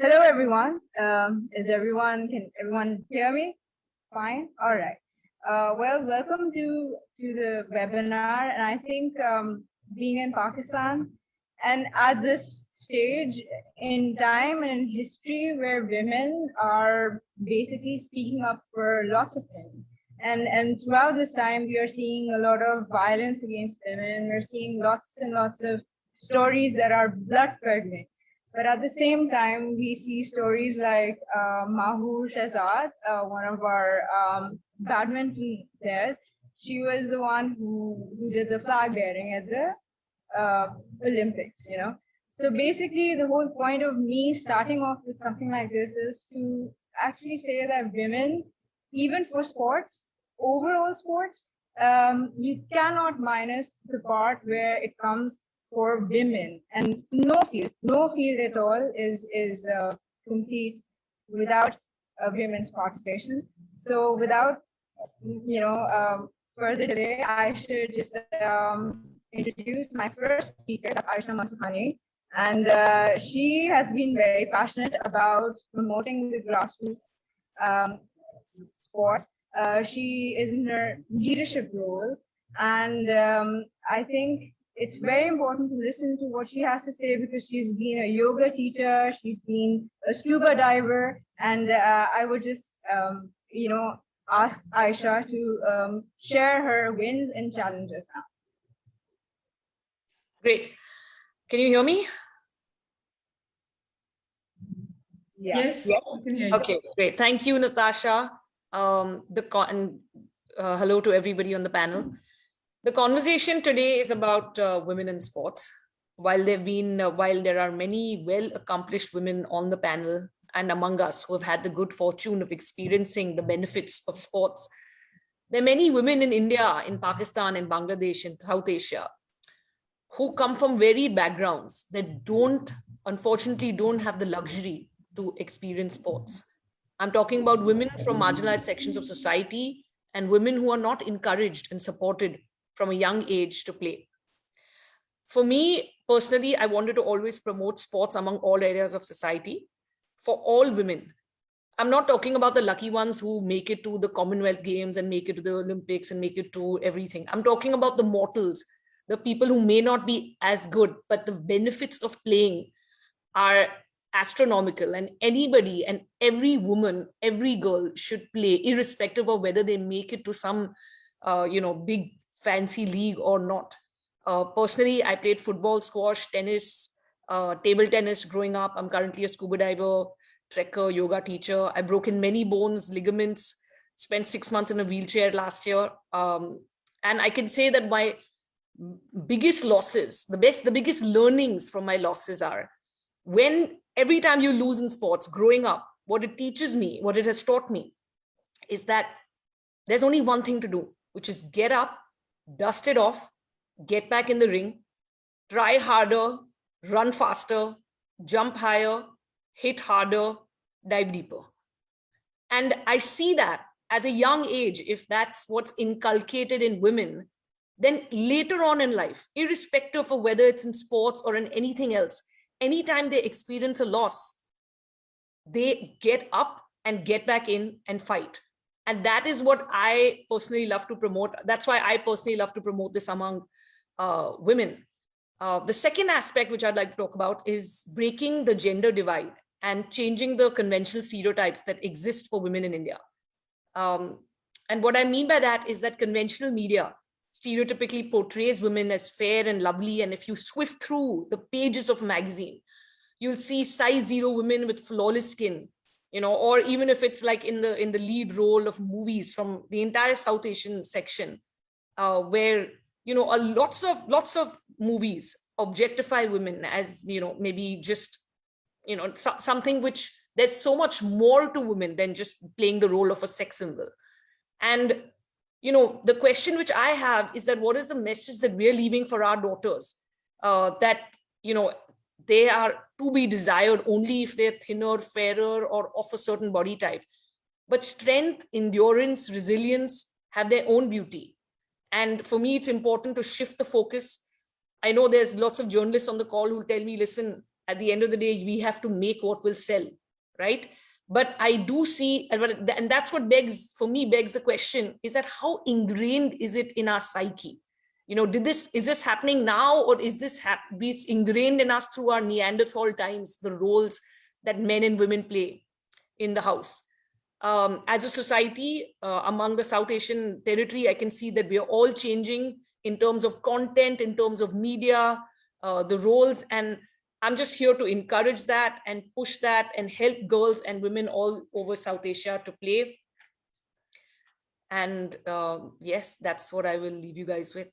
Hello, everyone. Can everyone hear me? Fine. All right. Well, welcome to the webinar. And I think being in Pakistan and at this stage in time and in history where women are basically speaking up for lots of things. And throughout this time, we are seeing a lot of violence against women. We're seeing lots and lots of stories that are blood curdling. But at the same time, we see stories like Mahu Shahzad, one of our badminton players. She was the one who did the flag bearing at the Olympics, you know. So basically, the whole point of me starting off with something like this is to actually say that women, even for sports, overall sports, you cannot minus the part where it comes for women, and no field at all is complete without women's participation. So without further delay, I should just introduce my first speaker, that's Ayesha Mansukhani, and she has been very passionate about promoting the grassroots sport. She is in her leadership role, and I think it's very important to listen to what she has to say because she's been a yoga teacher, she's been a scuba diver, and I would just, ask Ayesha to share her wins and challenges now. Great. Can you hear me? Yes. Okay, great. Thank you, Natasha. Hello to everybody on the panel. The conversation today is about women in sports. While there are many well-accomplished women on the panel and among us who have had the good fortune of experiencing the benefits of sports, there are many women in India, in Pakistan, in Bangladesh, in South Asia, who come from varied backgrounds that unfortunately don't have the luxury to experience sports. I'm talking about women from marginalized sections of society and women who are not encouraged and supported from a young age to play. For me, personally, I wanted to always promote sports among all areas of society for all women. I'm not talking about the lucky ones who make it to the Commonwealth Games and make it to the Olympics and make it to everything. I'm talking about the mortals, the people who may not be as good, but the benefits of playing are astronomical, and anybody and every woman, every girl should play, irrespective of whether they make it to some, big fancy league or not. Personally, I played football, squash, tennis, table tennis growing up. I'm currently a scuba diver, trekker, yoga teacher. I broke in many bones, ligaments, spent 6 months in a wheelchair last year. And I can say that my biggest losses, the biggest learnings from my losses are every time you lose in sports growing up, what it teaches me, what it has taught me is that there's only one thing to do, which is get up, dust it off, get back in the ring, try harder, run faster, jump higher, hit harder, dive deeper. And I see that as a young age, if that's what's inculcated in women, then later on in life, irrespective of whether it's in sports or in anything else, anytime they experience a loss, they get up and get back in and fight. And that is what I personally love to promote. That's why I personally love to promote this among women. The second aspect which I'd like to talk about is breaking the gender divide and changing the conventional stereotypes that exist for women in India. And what I mean by that is that conventional media stereotypically portrays women as fair and lovely. And if you swift through the pages of a magazine, you'll see size 0 women with flawless skin, or even if it's like in the lead role of movies from the entire South Asian section, where, lots of movies objectify women as, maybe just, something which there's so much more to women than just playing the role of a sex symbol. And the question which I have is that what is the message that we're leaving for our daughters, that, they are to be desired only if they're thinner, fairer, or of a certain body type. But strength, endurance, resilience have their own beauty. And for me, it's important to shift the focus. I know there's lots of journalists on the call who tell me, listen, at the end of the day, we have to make what will sell, right? But I do see, and that's what begs the question, is that how ingrained is it in our psyche? You know, is this happening now, or is this it's ingrained in us through our Neanderthal times, the roles that men and women play in the house? As a society, among the South Asian territory, I can see that we are all changing in terms of content, in terms of media, the roles. And I'm just here to encourage that and push that and help girls and women all over South Asia to play. And yes, that's what I will leave you guys with.